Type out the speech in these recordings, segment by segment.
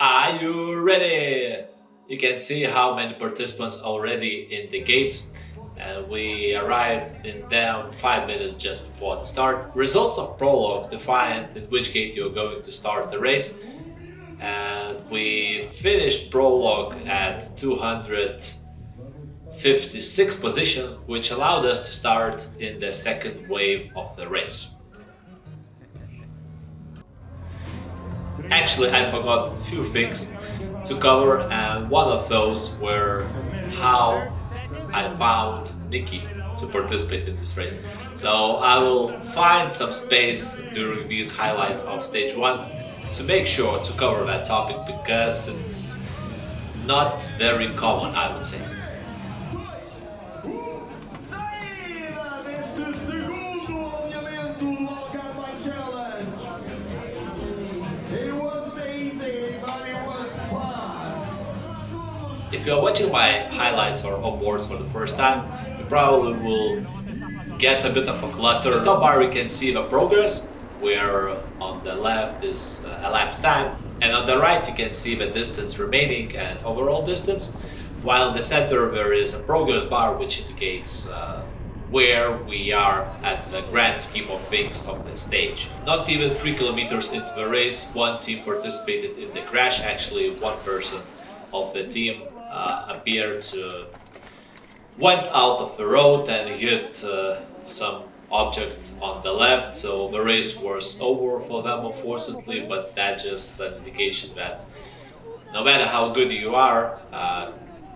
Are you ready? You can see how many participants already in the gates, and we arrived in them 5 minutes just before the start. Results of prologue define in which gate you're going to start the race, and we finished prologue at 256 position, which allowed us to start in the second wave of the race. Actually, I forgot a few things to cover, and one of those were how I found Nicky to participate in this race. So I will find some space during these highlights of stage 1 to make sure to cover that topic because it's not very common, I would say. If you're watching my highlights or onboards for the first time, you probably will get a bit of a clutter. In the top bar you can see the progress, where on the left is a lap time, and on the right you can see the distance remaining and overall distance, while in the center there is a progress bar which indicates where we are at the grand scheme of things of the stage. Not even 3 kilometers into the race, one team participated in the crash. Actually, one person of the team appeared to went out of the road and hit some object on the left, so the race was over for them, unfortunately. But that's just an indication that no matter how good you are,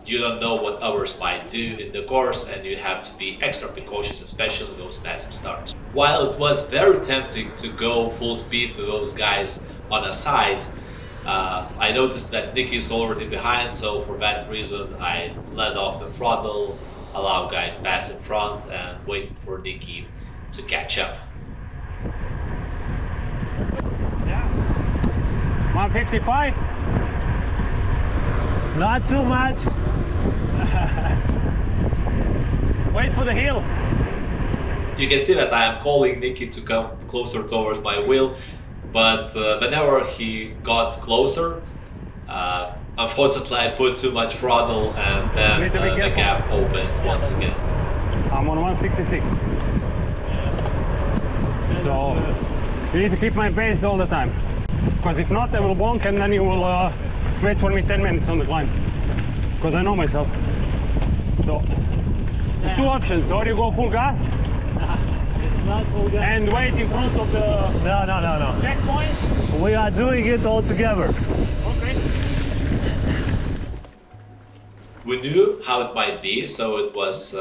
you don't know what others might do in the course, and you have to be extra precautious, especially in those massive starts. While it was very tempting to go full speed with those guys on a side, I noticed that Nicky is already behind, so for that reason I let off the throttle, allowed guys pass in front, and waited for Nicky to catch up. Yeah. 155? Not too much. Wait for the hill. You can see that I am calling Nicky to come closer towards my wheel, but whenever he got closer, unfortunately I put too much throttle, and then the gap opened once again. I'm on 166. So you need to keep my pace all the time, because if not I will bonk and then you will wait for me 10 minutes on the climb, because I know myself. So there's two options: or you go full gas and wait in front of the No. checkpoint. We are doing it all together. Okay. We knew how it might be, so it was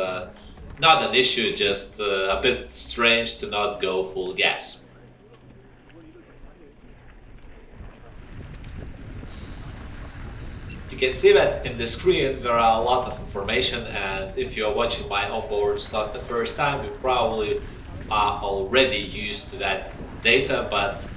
not an issue, just a bit strange to not go full gas. You can see that in the screen there are a lot of information, and if you're watching my onboards not the first time, you probably are already used to that data, but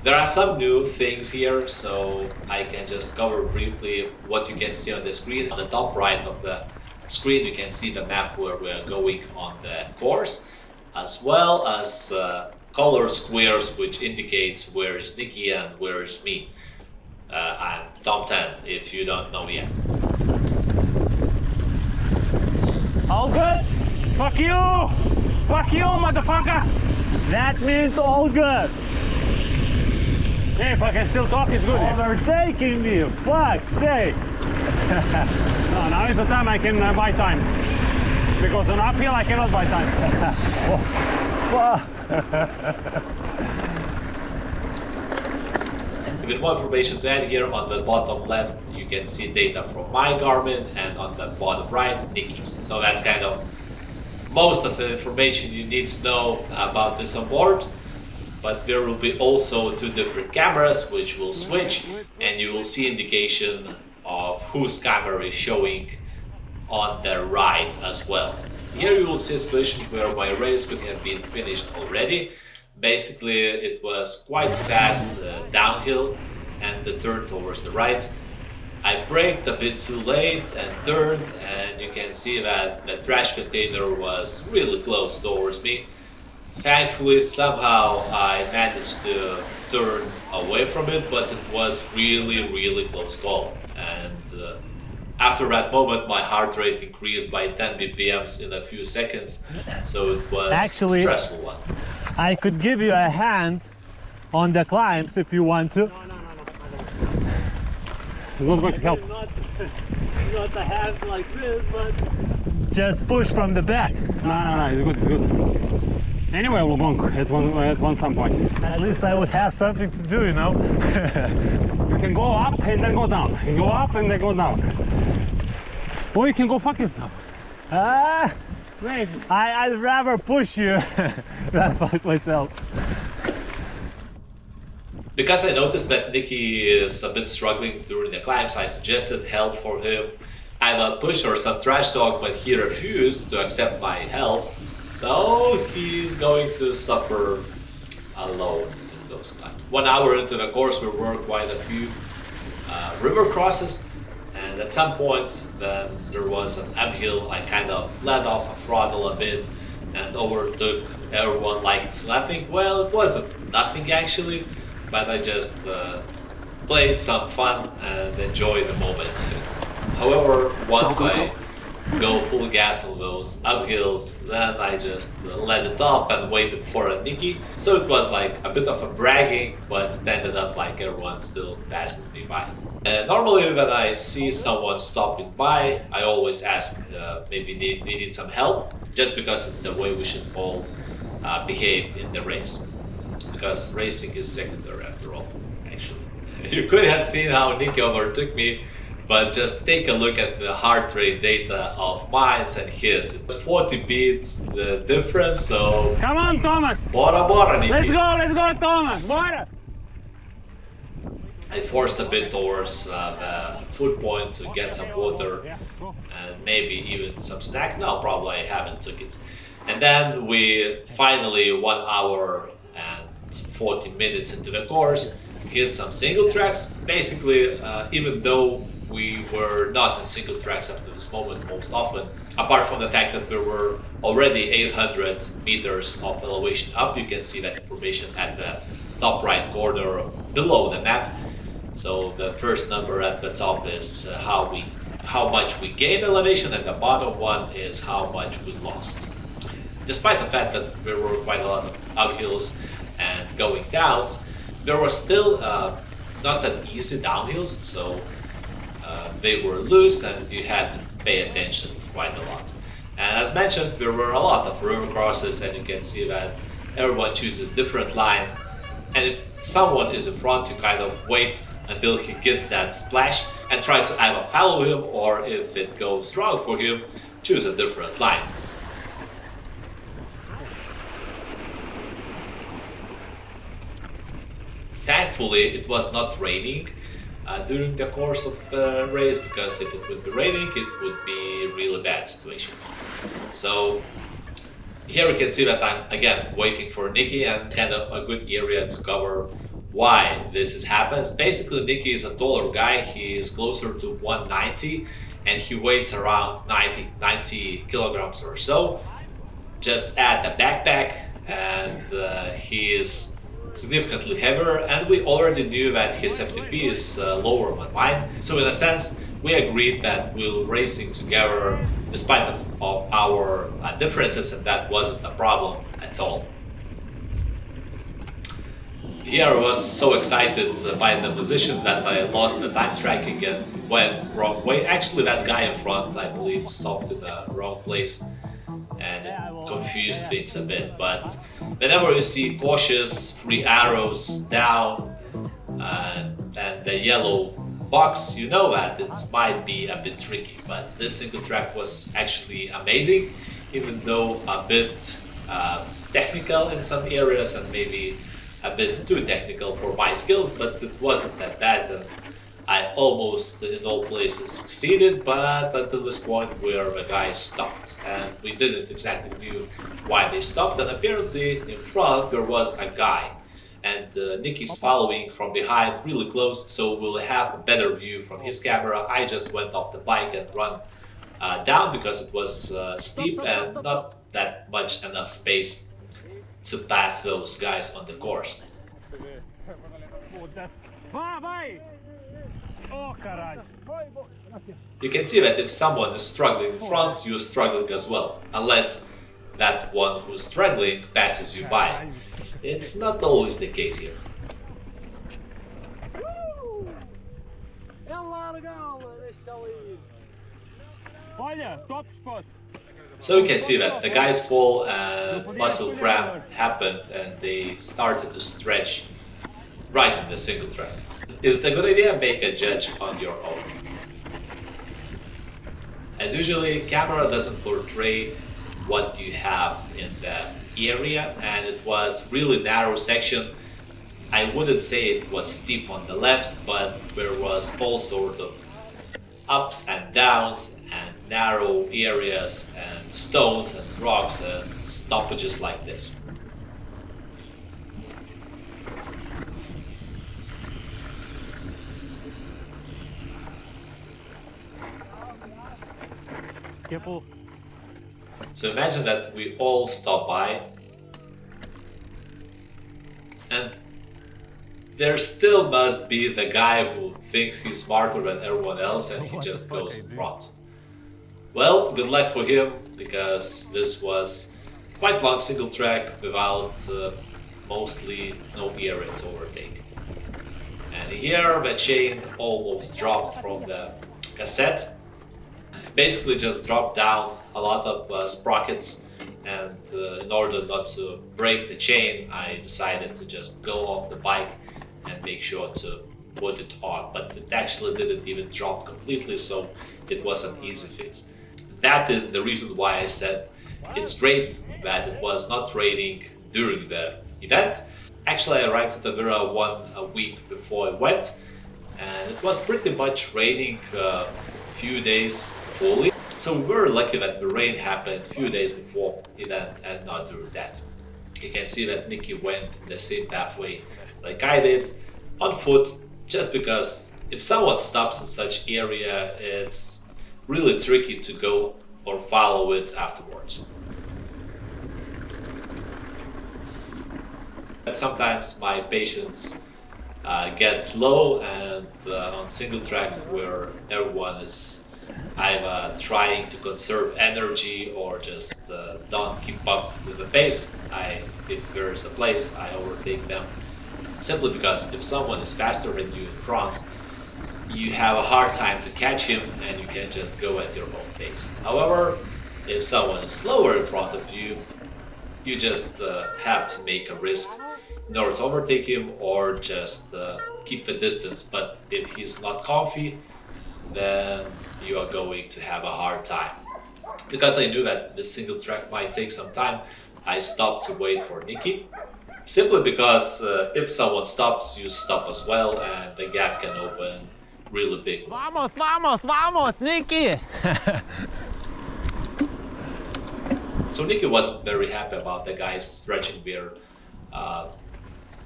there are some new things here, so I can just cover briefly what you can see on the screen. On the top right of the screen you can see the map where we are going on the course, as well as color squares which indicates where is Nicky and where is me. I'm top 10 if you don't know yet. All good? Fuck you! Fuck you, motherfucker! That means all good. Hey, if I can still talk, it's good. Overtaking me, fuck's sake. No, now is the time I can buy time. Because on uphill I cannot buy time. A bit more information to add here. On the bottom left you can see data from my Garmin, and on the bottom right Nicky's. So that's kind of most of the information you need to know about this onboard. But there will be also two different cameras which will switch, and you will see indication of whose camera is showing on the right as well. Here you will see a situation where my race could have been finished already. Basically it was quite fast downhill and the turn towards the right. I braked a bit too late and turned, and you can see that the trash container was really close towards me. Thankfully, somehow I managed to turn away from it, but it was really close call. And after that moment, my heart rate increased by 10 BPMs in a few seconds, so it was a Actually, stressful one. I could give you a hand on the climbs if you want to. It's not going to help. Not a hand like this, but just push from the back. No, it's good, it's good. Anyway, we'll bonk at some point. At least I would have something to do, you know. You can go up and then go down. You can go up and then go down. Or you can go fuck yourself. Ah, Wait. I'd rather push you than fuck myself. Because I noticed that Nicky is a bit struggling during the climbs, I suggested help for him, either push or some trash talk, but he refused to accept my help. So he's going to suffer alone in those climbs. 1 hour into the course, we were quite a few river crosses, and at some points then there was an uphill. I kind of let off a throttle a bit and overtook everyone like it's nothing. Well, it wasn't nothing actually, but I just played some fun and enjoyed the moment. However, once I go full gas on those uphills, then I just let it off and waited for a Nicky. So it was like a bit of a bragging, but it ended up like everyone still passing me by. Normally when I see someone stopping by, I always ask maybe they need some help, just because it's the way we should all behave in the race. Because racing is secondary after all, actually. You could have seen how Nicky overtook me, but just take a look at the heart rate data of mine and his. It's 40 beats the difference, so... Come on, Thomas! Bora, Nicky! Let's go, Thomas! Bora! I forced a bit towards the food point to get some water and maybe even some snack. No, probably I haven't took it. And then we finally 1 hour and 40 minutes into the course hit some single tracks. Basically, even though we were not in single tracks up to this moment most often, apart from the fact that we were already 800 meters of elevation up. You can see that information at the top right corner below the map. So the first number at the top is how much we gained elevation, and the bottom one is how much we lost. Despite the fact that there were quite a lot of uphills and going downs, there were still not that easy downhills, so they were loose and you had to pay attention quite a lot. And as mentioned, there were a lot of river crosses, and you can see that everyone chooses different line. And if someone is in front, you kind of wait until he gets that splash and try to either follow him, or if it goes wrong for him, choose a different line. Thankfully, it was not raining during the course of the race, because if it would be raining, it would be a really bad situation. So here you can see that I'm again waiting for Nicky, and kind of a good area to cover why this has happened. Basically, Nicky is a taller guy. He is closer to 190 and he weighs around 90 kilograms or so. Just add the backpack and he is significantly heavier, and we already knew that his FTP is lower than mine. So in a sense, we agreed that we'll racing together despite of our differences, and that wasn't a problem at all. Here I was so excited by the position that I lost the time tracking and went wrong way. Actually, that guy in front, I believe, stopped in the wrong place, and it confused things a bit. But whenever you see cautious, 3 arrows down, and the yellow box, you know that it might be a bit tricky. But this single track was actually amazing, even though a bit technical in some areas and maybe a bit too technical for my skills, but it wasn't that bad. And I almost in all places succeeded, but until this point where the guys stopped, and we didn't exactly knew why they stopped. And apparently in front there was a guy, and Nicky's following from behind really close, so we'll have a better view from his camera. I just went off the bike and run down because it was steep and not that much enough space to pass those guys on the course. You can see that if someone is struggling in front, you're struggling as well, unless that one who's struggling passes you by. It's not always the case here. So you can see that the guys fall and muscle cramp happened and they started to stretch right in the single track. Is it a good idea? Make a judge on your own. As usually, camera doesn't portray what you have in the area, and it was really narrow section. I wouldn't say it was steep on the left, but there was all sort of ups and downs and narrow areas and stones and rocks and stoppages like this. Careful. So imagine that we all stop by and there still must be the guy who thinks he's smarter than everyone else and he just goes in front. Well, good luck for him, because this was quite long single track without mostly no area to overtake. And here the chain almost dropped from the cassette. Basically just dropped down a lot of sprockets, and in order not to break the chain, I decided to just go off the bike and make sure to put it on. But it actually didn't even drop completely, so it was an easy fix. That is the reason why I said it's great that it was not raining during the event. Actually, I arrived at Tavira a week before I went, and it was pretty much raining a few days fully. So we were lucky that the rain happened a few days before the event and not during that. You can see that Nicky went the same pathway like I did, on foot, just because if someone stops in such area, it's really tricky to go or follow it afterwards. But sometimes my patience gets low, and on single tracks where everyone is either trying to conserve energy or just don't keep up with the pace, if there is a place, I overtake them. Simply because if someone is faster than you in front, you have a hard time to catch him and you can just go at your own pace. However, if someone is slower in front of you, you just have to make a risk in order to overtake him or just keep the distance. But if he's not comfy, then you are going to have a hard time. Because I knew that the single track might take some time, I stopped to wait for Nicky. Simply because if someone stops, you stop as well, and the gap can open really big. Vamos, vamos, vamos, Nicky! So Nicky wasn't very happy about the guys stretching their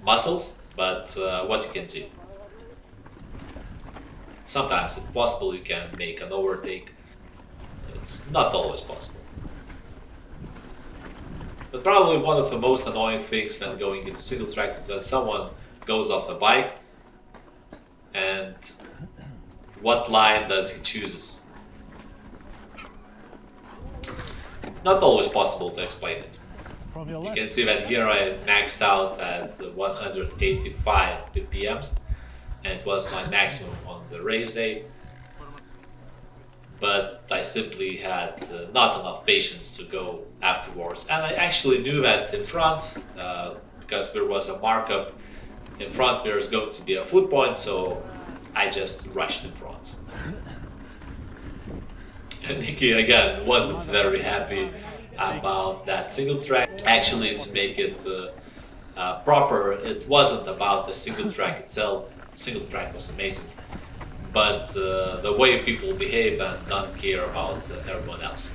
muscles, but what you can do. Sometimes, if possible, you can make an overtake. It's not always possible. But probably one of the most annoying things when going into single track is when someone goes off the bike and what line does he chooses? Not always possible to explain it. You can see that here I maxed out at 185 ppms, and it was my maximum on the race day. But I simply had not enough patience to go afterwards. And I actually knew that in front, because there was a markup in front, there's going to be a foot point, so I just rushed in front. And Nicky again wasn't very happy about that single track. Actually, to make it proper, it wasn't about the single track itself. Single track was amazing, but the way people behave and don't care about everyone else.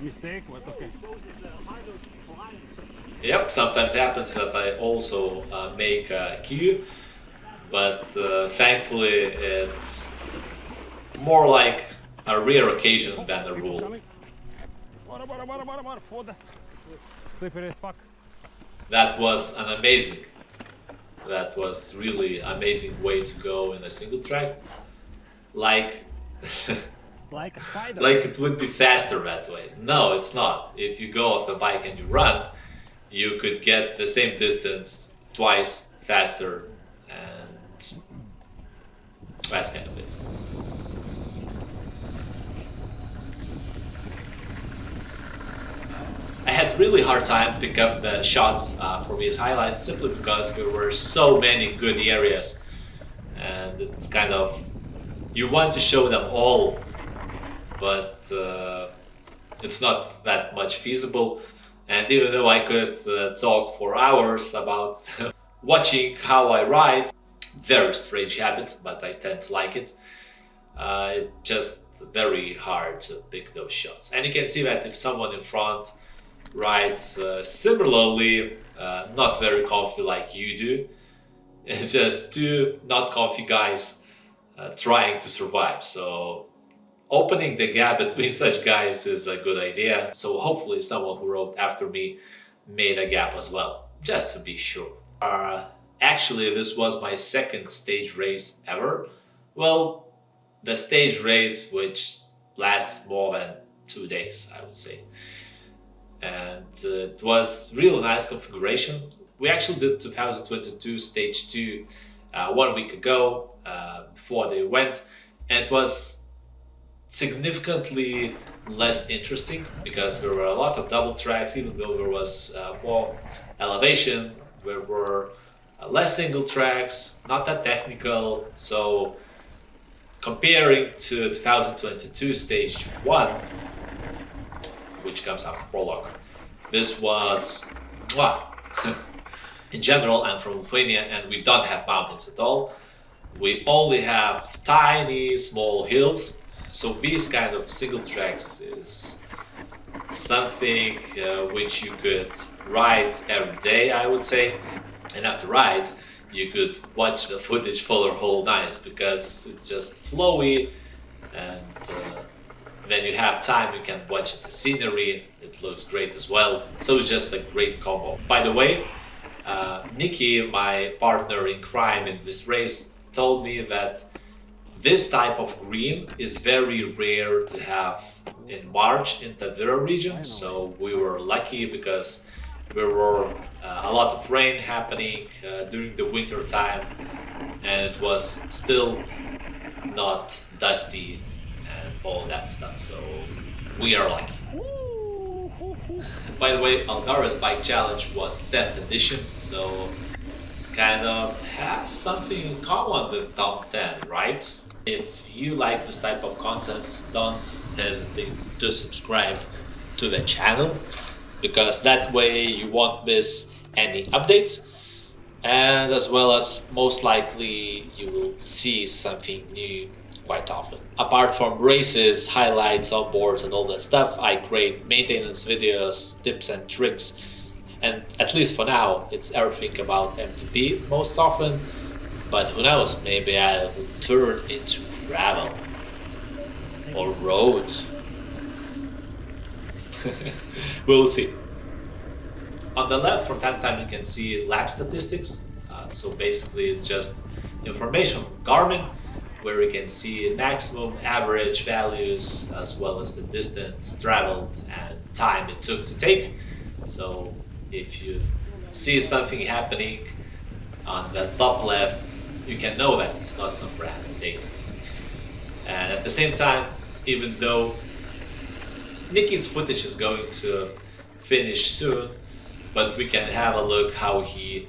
Mistake, but okay. Yep, sometimes happens that I also make a queue, but thankfully it's more like a rare occasion than a rule. Bora, foda-se. Slippery as fuck. That was an amazing. That was really amazing way to go in a single track. Like, Like a spider. like it would be faster that way. No, it's not. If you go off a bike and you run, you could get the same distance twice faster, and that's kind of it. I had really hard time pick up the shots for these highlights simply because there were so many good areas, and it's kind of, you want to show them all, but it's not that much feasible. And even though I could talk for hours about watching how I ride, very strange habit, but I tend to like it. It's just very hard to pick those shots. And you can see that if someone in front rides similarly, not very comfy like you do, just two not comfy guys trying to survive. So opening the gap between such guys is a good idea. So hopefully someone who rode after me made a gap as well, just to be sure. Actually, this was my second stage race ever. Well, the stage race which lasts more than 2 days, I would say. And it was really nice configuration. We actually did 2022 stage 2 1 week ago before the event, and it was significantly less interesting because there were a lot of double tracks. Even though there was more elevation, there were less single tracks, not that technical. So comparing to 2022 stage 1, which comes after prologue, this was in general, I'm from Lithuania and we don't have mountains at all. We only have tiny small hills, so these kind of single tracks is something which you could ride every day, I would say. And after ride you could watch the footage for the whole night because it's just flowy, and when you have time you can watch the scenery. It looks great as well, so it's just a great combo. By the way, Nicky, my partner in crime in this race, told me that this type of green is very rare to have in March in the Vira region. So we were lucky because there were a lot of rain happening during the winter time, and it was still not dusty and all that stuff, so we are lucky. By the way, Algarve Bike Challenge was 10th edition, so kind of has something in common with top 10, right? If you like this type of content, don't hesitate to subscribe to the channel, because that way you won't miss any updates, and as well as most likely you will see something new quite often. Apart from races, highlights, onboards and all that stuff, I create maintenance videos, tips and tricks, and at least for now it's everything about MTB most often, but who knows, maybe I'll turn into gravel or roads. We'll see. On the left, from time to time, you can see lap statistics. So basically, it's just information from Garmin, where you can see maximum, average values, as well as the distance traveled and time it took to take. So if you see something happening on the top left, you can know that it's not some random data. And at the same time, even though Nicky's footage is going to finish soon, but we can have a look how he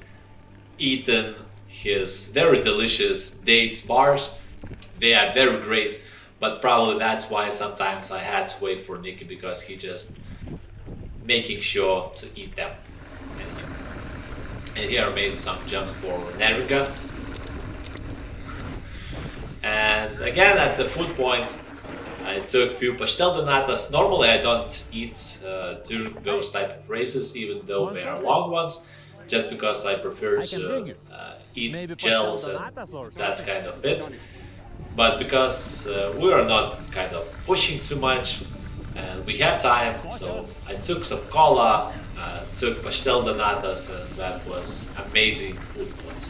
eaten his very delicious dates bars. They are very great, but probably that's why sometimes I had to wait for Nicky, because he just making sure to eat them. And here I made some jumps for Neriga. And again at the food point, I took a few pastel de natas. Normally I don't eat during those type of races, even though they are long ones, just because I prefer to eat gels and that's kind of it. But because we are not kind of pushing too much, and we had time, so I took some cola, took pastel de natas, and that was amazing food plot.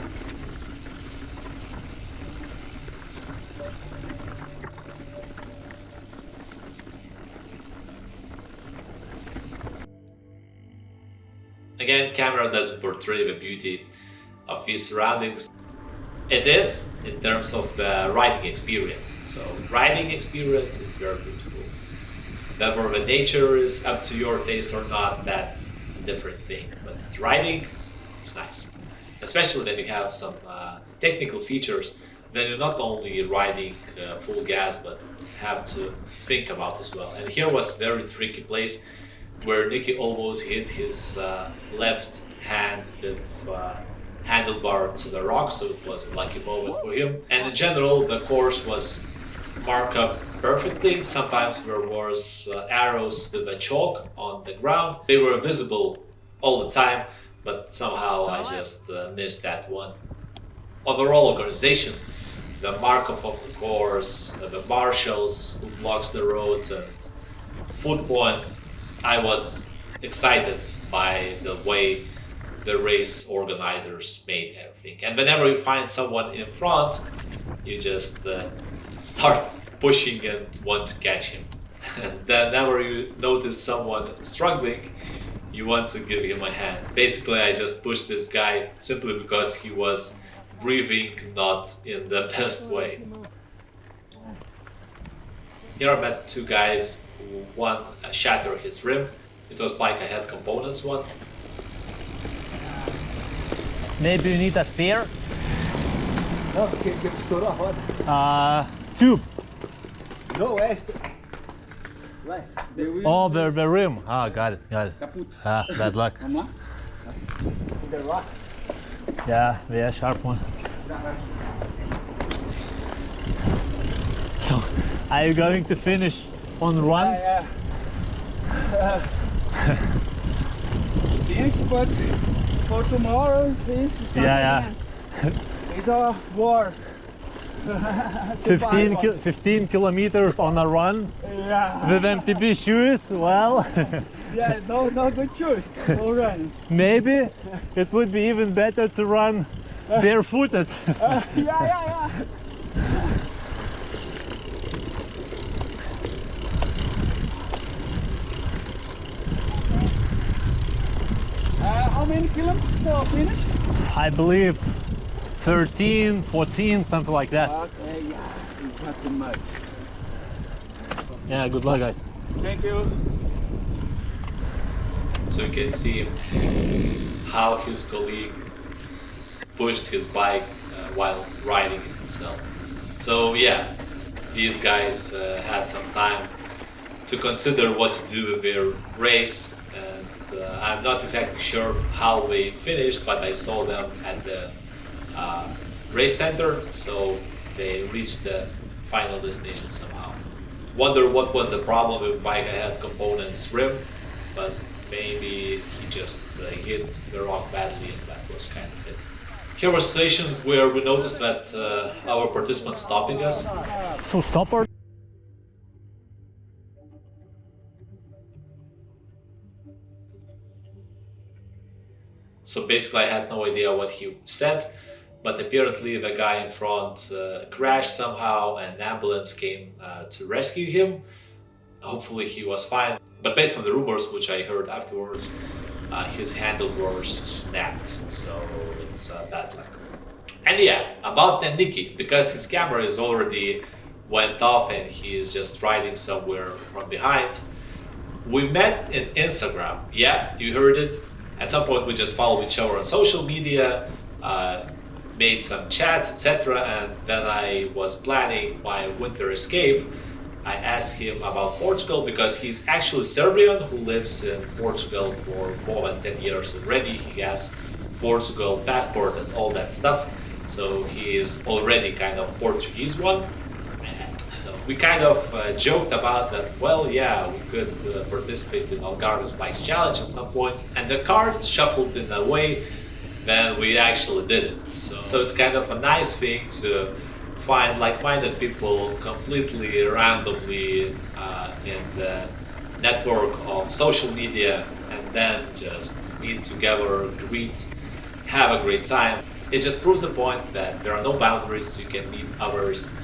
Again, camera doesn't portray the beauty of his surroundings. It is in terms of the riding experience. So riding experience is very beautiful. Whether the nature is up to your taste or not, that's a different thing. But riding, it's nice. Especially when you have some technical features, then you're not only riding full gas, but have to think about as well. And here was a very tricky place where Nicky almost hit his left hand with handlebar to the rock, so it was a lucky moment for him. And in general, the course was marked up perfectly. Sometimes there was arrows with a chalk on the ground. They were visible all the time, but somehow I just missed that one. Overall organization, the markup of the course, the marshals who blocks the roads and food points, I was excited by the way the race organizers made everything. And whenever you find someone in front, you just start pushing and want to catch him. Whenever you notice someone struggling, you want to give him a hand. Basically, I just pushed this guy simply because he was breathing not in the best way. Here I met two guys who one shattered his rim. It was bike ahead components one. Maybe you need a spare? No, que estourou a roda. Tube. No, Vai. Oh, the rim. Ah, got it. Kaput. Ah, bad luck. Vamos lá. The rocks. Yeah, very sharp one. So, are you going to finish on run? Yeah. Finish, but for tomorrow, please. Yeah. It's a war. 15 kilometers on a run Yeah. with MTB shoes. Well, Yeah, no good choice. No run. maybe it would be even better to run barefooted. Yeah. How many kilometers to finish? I believe 13, 14, something like that. Okay, yeah, it's not too much. Yeah, good luck, guys. Thank you. So you can see how his colleague pushed his bike while riding it himself. So yeah, these guys had some time to consider what to do with their race, and I'm not exactly sure how they finished, but I saw them at the race center, so they reached the final destination somehow. Wonder what was the problem with bike ahead components rim, but maybe he just hit the rock badly and that was kind of it. Here was a station where we noticed that our participants stopping us. So stopper. So basically I had no idea what he said, but apparently the guy in front crashed somehow and an ambulance came to rescue him. Hopefully he was fine, but based on the rumors which I heard afterwards, his handlebars snapped, so it's bad luck. And yeah, about the Nicky, because his camera is already went off and he is just riding somewhere from behind. We met in Instagram, yeah, you heard it. At some point we just followed each other on social media, made some chats, etc. And then I was planning my winter escape. I asked him about Portugal because he's actually Serbian who lives in Portugal for more than 10 years already. He has Portugal passport and all that stuff. So he is already kind of Portuguese one. So we kind of joked about that, well, yeah, we could participate in Algarve Bike challenge at some point. And the cards shuffled in a way that we actually did it. So it's kind of a nice thing to find like-minded people completely randomly in the network of social media and then just meet together, greet, have a great time. It just proves the point that there are no boundaries. You can meet others,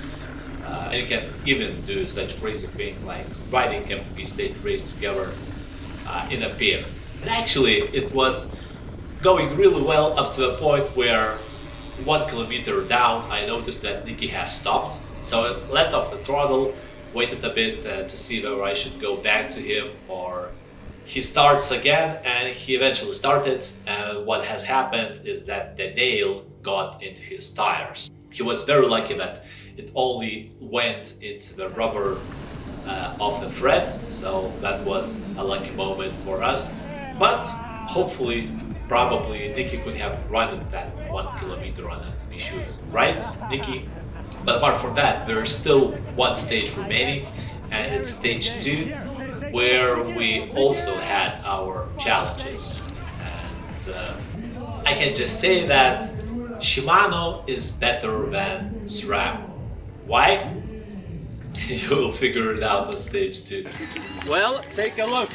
and you can even do such crazy thing like riding MTB stage race together in a pair. And actually, it was going really well up to the point where 1 kilometer down, I noticed that Nicky has stopped. So I let off the throttle, waited a bit to see whether I should go back to him or he starts again, and he eventually started. And what has happened is that the nail got into his tires. He was very lucky that it only went into the rubber of the thread, so that was a lucky moment for us. But hopefully, probably Nicky could have run that 1 kilometer on MTB shoes, right, Nicky? But apart from that, there's still one stage remaining, and it's stage 2, where we also had our challenges. And I can just say that Shimano is better than SRAM. Why? You'll figure it out on stage 2. Well, take a look.